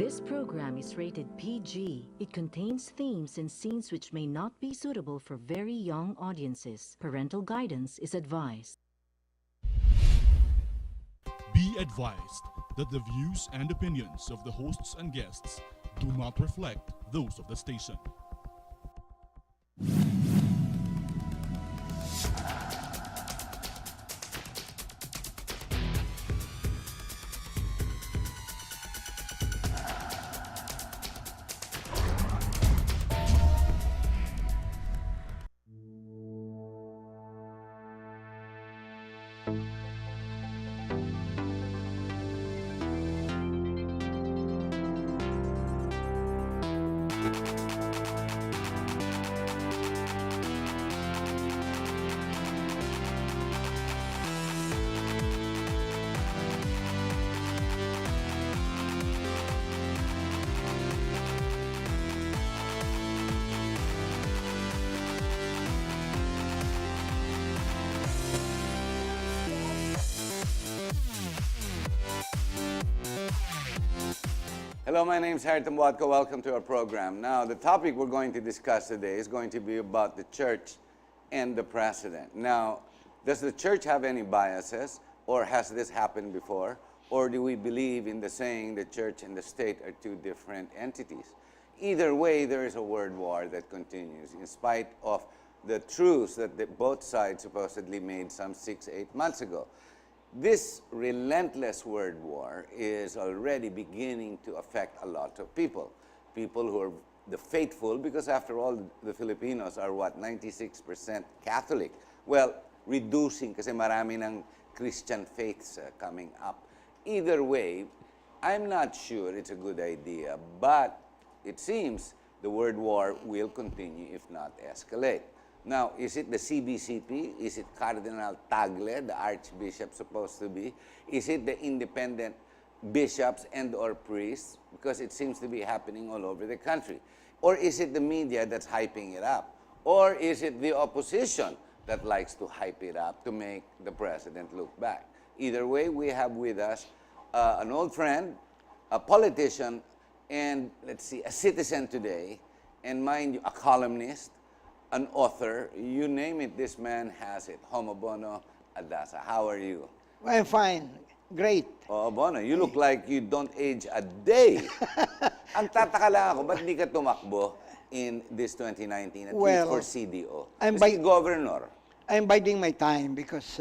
This program is rated PG. It contains themes and scenes which may not be suitable for very young audiences. Parental guidance is advised. Be advised that the views and opinions of the hosts and guests do not reflect those of the station. Hello, my name is Harry Tambuatco. Welcome to our program. Now, the topic we're going to discuss today is going to be about the church and the president. Now, does the church have any biases, or has this happened before? Or do we believe in the saying the church and the state are two different entities? Either way, there is a word war that continues, in spite of the truths that both sides supposedly made some 6-8 months ago. This relentless word war is already beginning to affect a lot of people. People who are the faithful, because after all, the Filipinos are what, 96% Catholic. Well, reducing kasi marami ng Christian faiths coming up. Either way, I'm not sure it's a good idea, but it seems the word war will continue if not escalate. Now, is it the CBCP? Is it Cardinal Tagle, the Archbishop supposed to be? Is it the independent bishops and or priests? Because it seems to be happening all over the country. Or is it the media that's hyping it up? Or is it the opposition that likes to hype it up to make the president look back? Either way, we have with us an old friend, a politician, and let's see, a citizen today, and mind you, a columnist, an author, you name it, this man has it. Bono Adaza. How are you? I'm fine. Great. Oh, Bono, you look like you don't age a day. Ang tataka lang ako, ba't di ka tumakbo in this 2019, at least for CDO? I'm governor. I'm biding my time because,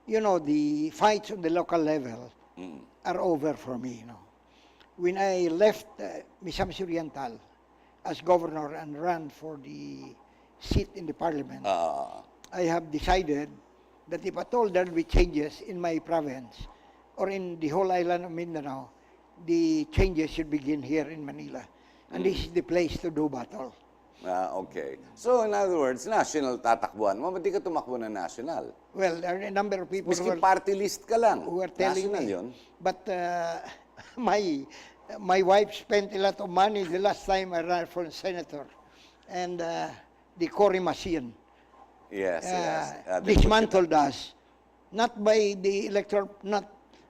you know, the fights on the local level are over for me, you know. When I left Misamis Oriental as governor and ran for the seat in the parliament, I have decided that if at all there will be changes in my province or in the whole island of Mindanao, the changes should begin here in Manila. And this is the place to do battle. Okay. So, in other words, national tatakbuhan mo, ba't di ka tumakbo na national? Well, there are a number of people Miski party list ka lang. who are telling national me. Yun. But my wife spent a lot of money the last time I ran for senator. And the Cory machine Yes, yes. dismantled us, not by the electoral, not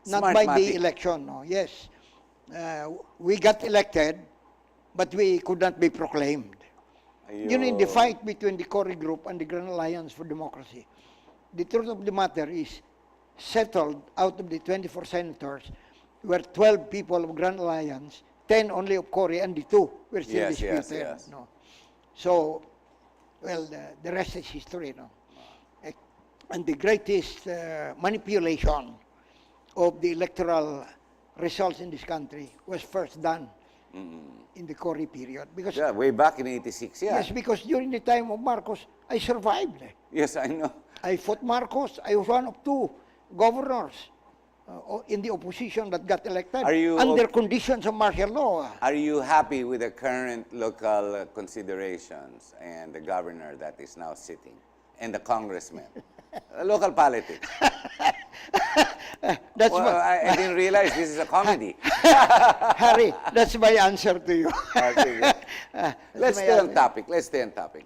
by the election. No, yes, we got elected, but we could not be proclaimed. You know, in the fight between the Cory group and the Grand Alliance for Democracy, the truth of the matter is settled out of the 24 senators, were 12 people of Grand Alliance, 10 only of Cory, and the 2 were still disputed. Yes. No. So, well, the rest is history, no? And the greatest manipulation of the electoral results in this country was first done in the Cory period. Because way back in 86, Yes, because during the time of Marcos, I survived. Yes, I know. I fought Marcos. I was one of 2 governors in the opposition that got elected under conditions of martial law. Are you happy with the current local considerations and the governor that is now sitting and the congressman? Local politics. I didn't realize this is a comedy. Harry, that's my answer to you. Let's stay on topic.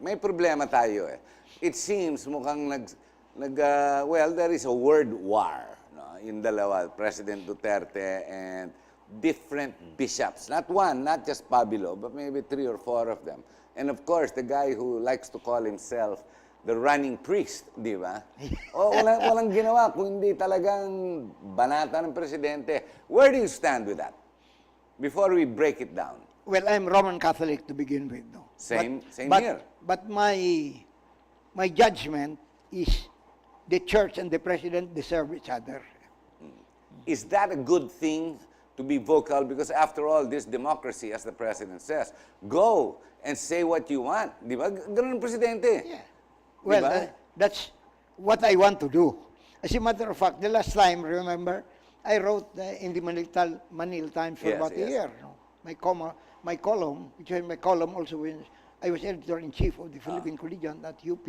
May problema tayo eh. It seems mukhang well, there is a word war. Yung dalawa, President Duterte and different bishops. Not one, not just Pabilo, but maybe 3 or 4 of them. And of course, the guy who likes to call himself the running priest, di ba? Walang ginawa kung hindi talagang banata ng presidente. Where do you stand with that? Before we break it down. Well, I'm Roman Catholic to begin with. No? Same but, here. But my judgment is the church and the president deserve each other. Is that a good thing to be vocal? Because after all, this democracy, as the president says, go and say what you want. Di ba? Ganun ang presidente. Yeah. Well, Diba? that's what I want to do. As a matter of fact, the last time, remember, I wrote in the Manila Times for Yes, about yes. a year. No? My column, which was my column also when I was editor-in-chief of the Philippine Collegian at UP,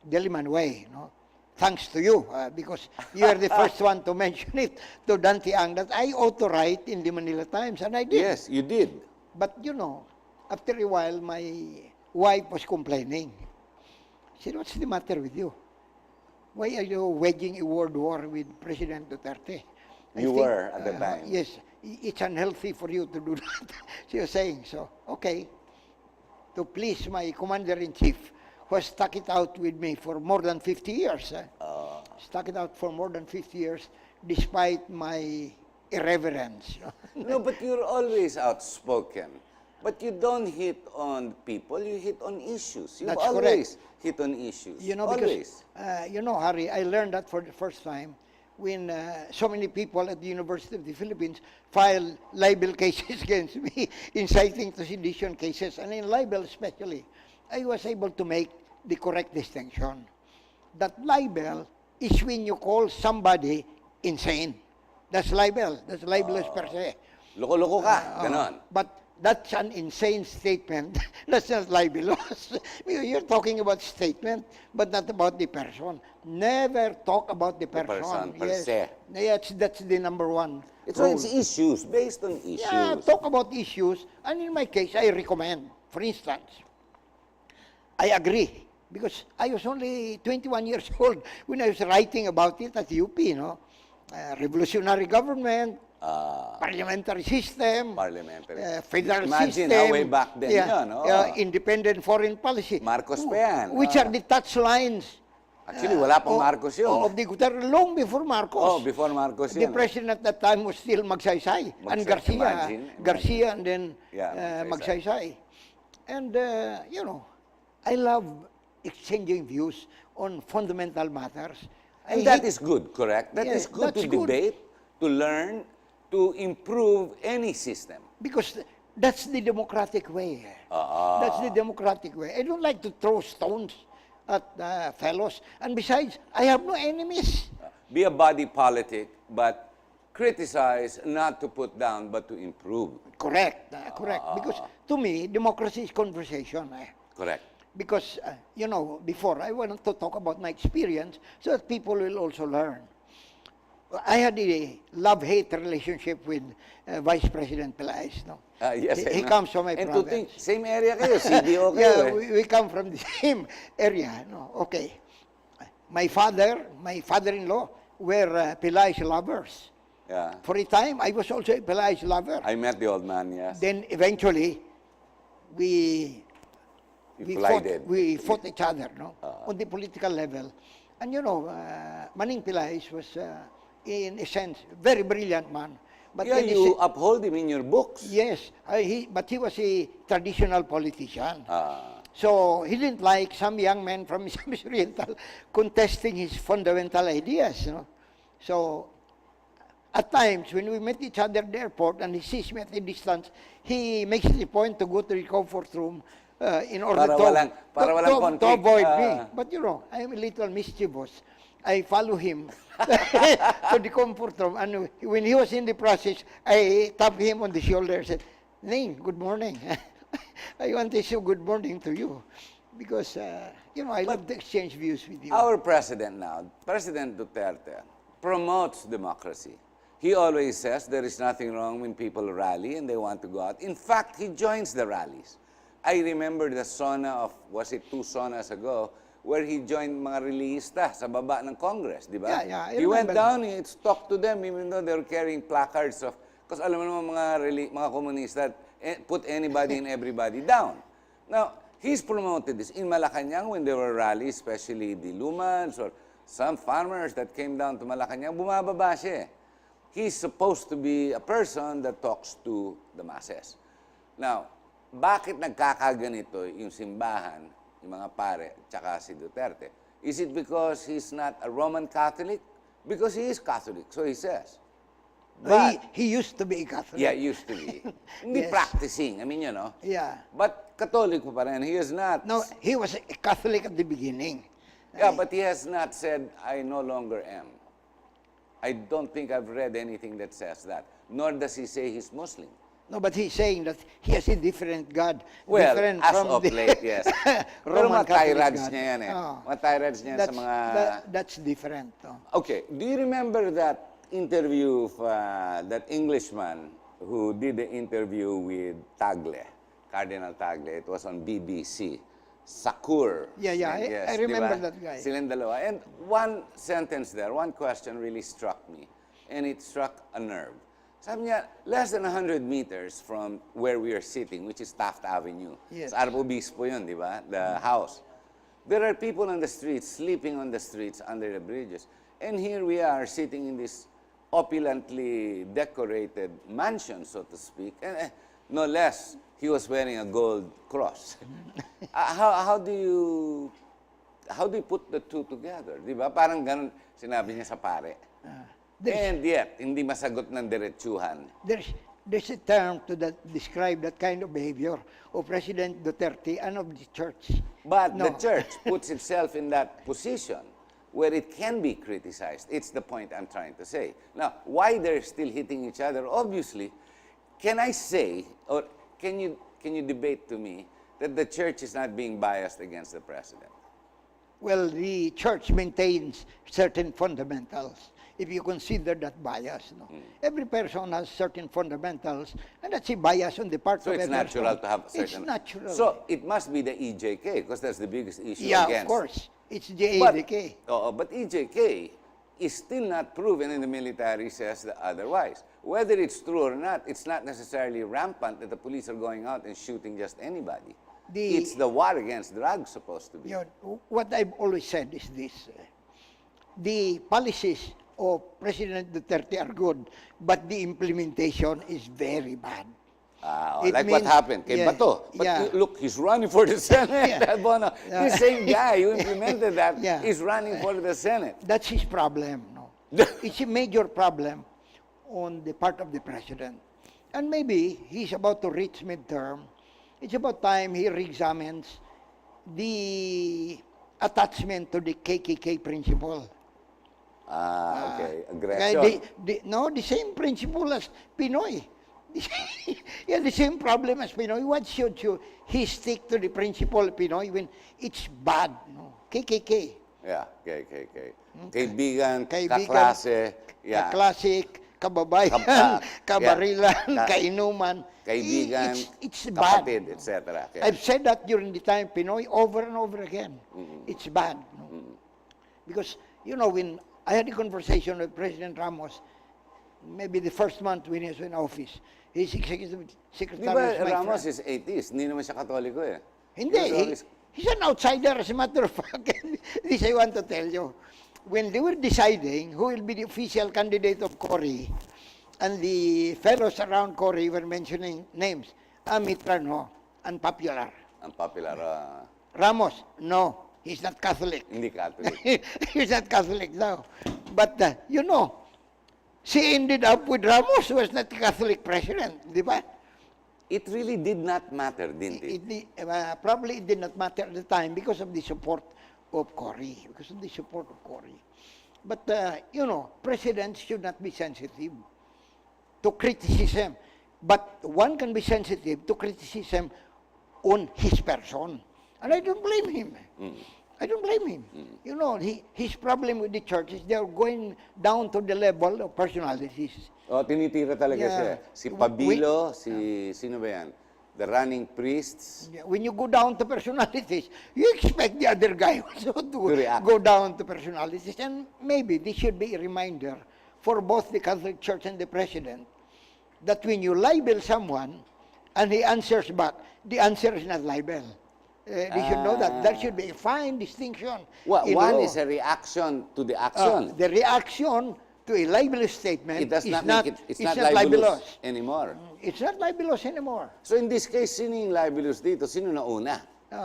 Diliman Way. No? Thanks to you, because you are the first one to mention it to Dante Ang that I ought to write in the Manila Times, and I did. Yes, you did. But you know, after a while, my wife was complaining. She said, "What's the matter with you? Why are you waging a world war with President Duterte?" You were at the time. Yes, it's unhealthy for you to do that. She was saying so. Okay, to please my commander-in-chief, who has stuck it out with me for more than 50 years. Stuck it out for more than 50 years, despite my irreverence. No, but you're always outspoken. But you don't hit on people, you hit on issues. You've That's always hit on issues. You know, always. because, Harry, I learned that for the first time when so many people at the University of the Philippines filed libel cases against me, inciting to sedition cases, and in libel especially, I was able to make the correct distinction. That libel is when you call somebody insane. That's libel. That's libelous per se. Loko-loko ka, ganon. But that's an insane statement. That's not libelous. You're talking about statement, but not about the person. Never talk about the person. person per Yes. se. Yes, that's the number one. So rule. it's issues, based on issues. Yeah, talk about issues. And in my case, I recommend. For instance, I agree. Because I was only 21 years old when I was writing about it at UP, revolutionary government, parliamentary system, federal Imagine system, how way back then yun, no? Independent foreign policy. Marcos pa yan. Which are the touchlines Actually, wala pang Marcos yun. of the Duterte, long before Marcos. Oh, before Marcos The yun. president at that time was still Magsaysay and Garcia. Imagine. Garcia and then Yeah, Magsaysay. And, I love exchanging views on fundamental matters. And that is good, correct? That is Yeah, good that's to good. debate, to learn, to improve any system. Because that's the democratic way. That's the democratic way. I don't like to throw stones at fellows. And besides, I have no enemies. Be a body politic, but criticize, not to put down, but to improve. Correct. Correct. Because to me, democracy is conversation. Correct. Because, before, I wanted to talk about my experience so that people will also learn. I had a love-hate relationship with Vice President Pelaez. Yes, He comes from my and province. to think, same area kayo, CDO kayo. Yeah, we come from the same area. Okay. My father-in-law were Pelaez lovers. Yeah. For a time, I was also a Pelaez lover. I met the old man, yes. Then eventually, we fought each other, on the political level. And Manning Pelaez was, in a sense, very brilliant man. But Yeah, you uphold him in your books. yes, but he was a traditional politician. So he didn't like some young men from Misamis Oriental contesting his fundamental ideas. So at times, when we met each other at the airport and he sees me at a distance, he makes it a point to go to the comfort room in order Para walang to conflict. avoid me. But I am a little mischievous. I follow him to the comfort room. And when he was in the process, I tapped him on the shoulder and said, "Ning, good morning. I want to say good morning to you." Because, I love to exchange views with you. Our president now, President Duterte, promotes democracy. He always says there is nothing wrong when people rally and they want to go out. In fact, he joins the rallies. I remember the sauna of, was it 2 saunas ago, where he joined mga relihista sa baba ng Congress, di ba? Yeah, I He went remember. down, he talked to them, even though they were carrying placards of Because alam mo naman mga komunista, put anybody and everybody down. Now, he's promoted this. In Malacanang, when there were rallies, especially the Lumans or some farmers that came down to Malacanang, bumababa siya. He's supposed to be a person that talks to the masses. Now, bakit nagkakaganito yung simbahan, yung mga pare, tsaka si Duterte? Is it because he's not a Roman Catholic? Because he is Catholic, so he says. But, he used to be a Catholic. yeah, used to be. Hindi Yes. practicing, I mean, you know. Yeah. But Catholic pa rin, he is not. No, he was a Catholic at the beginning. Yeah, but he has not said, I no longer am. I don't think I've read anything that says that. Nor does he say he's Muslim. No, but he's saying that he has a different God. Well, different as from of the late, yes. Pero Roman mga Catholic tirades God. niya yan eh. Oh. Mga tirades niya sa mga... That's different. No? Okay, do you remember that interview of that Englishman who did the interview with Tagle, Cardinal Tagle? It was on BBC. Sakur. Yeah, I remember that guy. Silang dalawa. And one sentence there, one question really struck me. And it struck a nerve. Sabi niya, less than 100 meters from where we are sitting, which is Taft Avenue. Yes. Sa Arbo-Bispo yun, di ba? The house. There are people on the streets, sleeping on the streets under the bridges. And here we are sitting in this opulently decorated mansion, so to speak. And no less, he was wearing a gold cross. How do you put the two together? Di ba? Parang ganun sinabi niya sa pare. And yet, hindi masagot ng diretsuhan. There's a term to describe that kind of behavior of President Duterte and of the church. But No. the church puts itself in that position where it can be criticized. It's the point I'm trying to say. Now, why they're still hitting each other, obviously, can I say, or can you debate to me, that the church is not being biased against the president? Well, the church maintains certain fundamentals. If you consider that bias, no? Every person has certain fundamentals, and that's a bias on the part So of it's every natural person. to have certain... It's natural. So it must be the EJK, because that's the biggest issue yeah, against... of course. It's the But, ADK. but EJK is still not proven, and the military says that otherwise. Whether it's true or not, it's not necessarily rampant that the police are going out and shooting just anybody. It's the war against drugs supposed to be. You know, what I've always said is this. The policies of President Duterte are good, but the implementation is very bad. It Like what means- happened kay yeah, Bato. But yeah. look, he's running for the Senate. Yeah. Bono. The same guy who implemented that Yeah. is running for the Senate. That's his problem. No? It's a major problem on the part of the president. And maybe he's about to reach midterm. It's about time he re-examines the attachment to the KKK principle. Okay. Kaya Aggression. the same principle as Pinoy. Yeah, the same problem as Pinoy. What should he stick to the principle of Pinoy when it's bad? No? KKK. Yeah, KKK. Kaibigan, Kaibigan, kaklase, yeah. Kaklase, kababayan, yeah. kabarilan, kainuman. Kaibigan, It's bad. kapatid, etc. Okay. I've said that during the time Pinoy over and over again. It's bad. No? Because, you know, when I had a conversation with President Ramos, maybe the first month when he was in office, his executive Di secretary ba was my Ramos friend. is atheist? Hindi naman siya katoliko eh. Hindi, He was always- he's an outsider, as a matter of fact. This I want to tell you. When they were deciding who will be the official candidate of Cory, and the fellows around Cory were mentioning names, Mitra, no, unpopular. Ang popular, Ramos, no, he's not Catholic. hindi Catholic. He's not Catholic now. But, you know, she ended up with Ramos, who was not the Catholic president, di ba? It really did not matter, didn't it? Probably it did not matter at the time because of the support of Cory. But, you know, presidents should not be sensitive to criticism. But one can be sensitive to criticism on his person. And I don't blame him. I don't blame him. You know, his problem with the church is they're going down to the level of personalities. Tinitira talaga Yeah. siya. Si Pabilo, sino ba yan? The running priests. Yeah, when you go down to personalities, you expect the other guy also to react. go down to personalities. And maybe this should be a reminder for both the Catholic Church and the President that when you libel someone and he answers back, the answer is not libel. They should know that there should be a fine distinction. Well, in one law. is a reaction to the action. The reaction to a libelous statement It does is not not, make it, it's not not libelous anymore. It's not libelous anymore. So in this case, sino yung libelous dito? Sino nauna?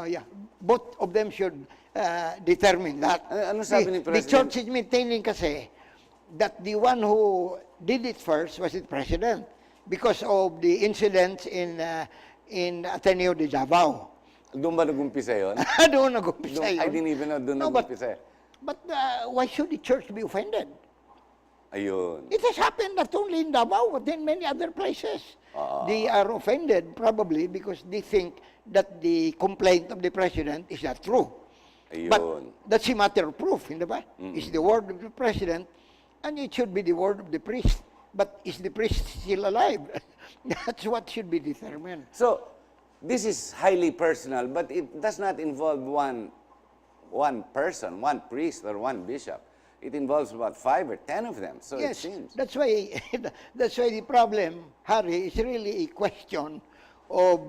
Yeah, both of them should determine that. Ano sabi ni The President? church is maintaining kasi that the one who did it first was the president because of the incidents in Ateneo de Davao. Doon ba nag-umpisa yun? Doon nag-umpisa yun. I didn't even know doon No, but- nag-umpisa. But why should the church be offended? Ayun. It has happened not only in Davao, but in many other places. They are offended probably because they think that the complaint of the president is not true. Ayun. But that's a matter of proof, hindi ba? It's the word of the president, and it should be the word of the priest. But is the priest still alive? That's what should be determined. So, this is highly personal, but it does not involve one person, one priest, or one bishop. It involves about 5 or 10 of them, so it Yes, seems. that's why the problem, Harry, is really a question of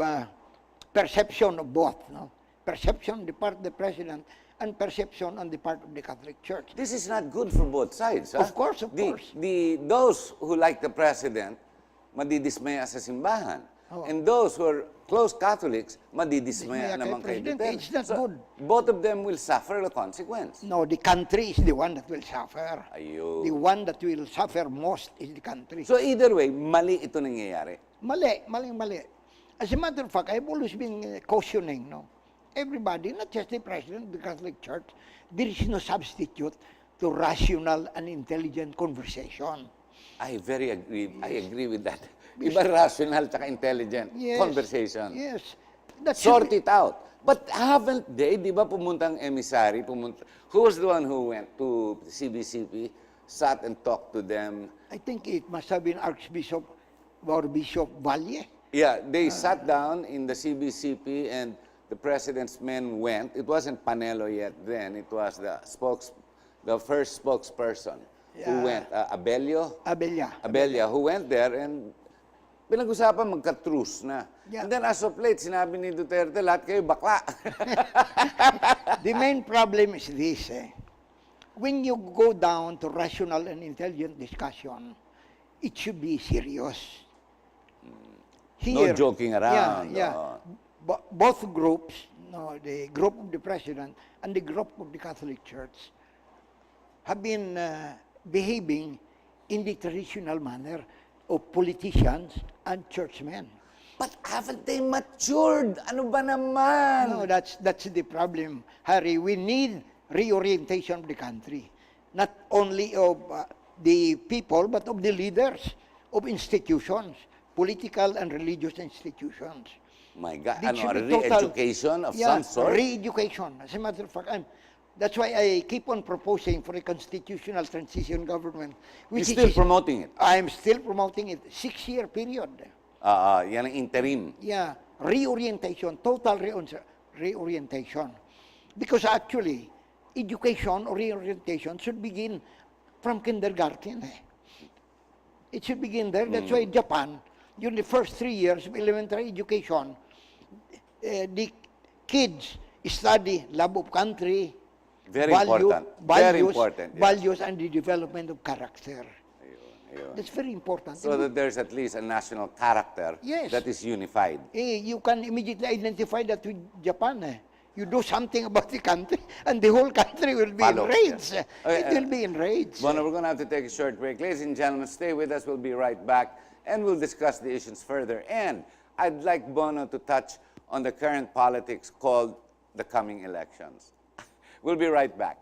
perception of both. No? Perception on the part of the president and perception on the part of the Catholic Church. This is not good for both sides. Of course, of course. Those who like the president, madidismaya sa simbahan. Oh. And those who are close Catholics, Dismaya madidismaya kay naman kay Presidente. Duterte. It's not So, good. both of them will suffer the consequence. No, the country is the one that will suffer. Ayun. The one that will suffer most is the country. So either way, mali ito nangyayari. Mali. As a matter of fact, I've always been cautioning, no? Everybody, not just the president of the Catholic Church, there is no substitute to rational and intelligent conversation. I very agree. I agree with that. Iba rational tsaka intelligent Yes. conversation. Yes. That should Sort be- it out. But haven't they, di ba pumuntang emissary, who was the one who went to CBCP, sat and talked to them? I think it must have been Archbishop or Bishop Valle. Yeah, they sat down in the CBCP and the president's men went. It wasn't Panelo yet then. It was the first spokesperson who Yeah. went, Abelio, Abella. who went there and pinag-usapan magka-truce na. Yeah. And then as of late, sinabi ni Duterte, lahat kayo bakla. The main problem is this. When you go down to rational and intelligent discussion, it should be serious. No joking around. Yeah. Oh. Both groups, no, the group of the president and the group of the Catholic Church, have been behaving in the traditional manner of politicians and churchmen. But haven't they matured? Ano ba naman? No, that's the problem, Harry. We need reorientation of the country, not only of the people, but of the leaders of institutions, political and religious institutions. My God, It should ano, be total- re-education of some sort? Re-education. As a matter of fact, that's why I keep on proposing for a constitutional transition government. You're which still is- promoting it? I'm still promoting it. 6-year period. Yan ang interim. Yeah, reorientation, total reorientation. Because actually, education or reorientation should begin from kindergarten. It should begin there. That's why Japan, during the first 3 years of elementary education, the kids study love of country, Very important. Very important. Yeah. values, and the development of character. Ayun. That's very important. So that there's at least a national character Yes. that is unified. You can immediately identify that with Japan. You do something about the country, and the whole country will be Follow. enraged. Yeah. It will be enraged. Bono, we're going to have to take a short break. Ladies and gentlemen, stay with us. We'll be right back, and we'll discuss the issues further. And I'd like Bono to touch on the current politics called the coming elections. We'll be right back.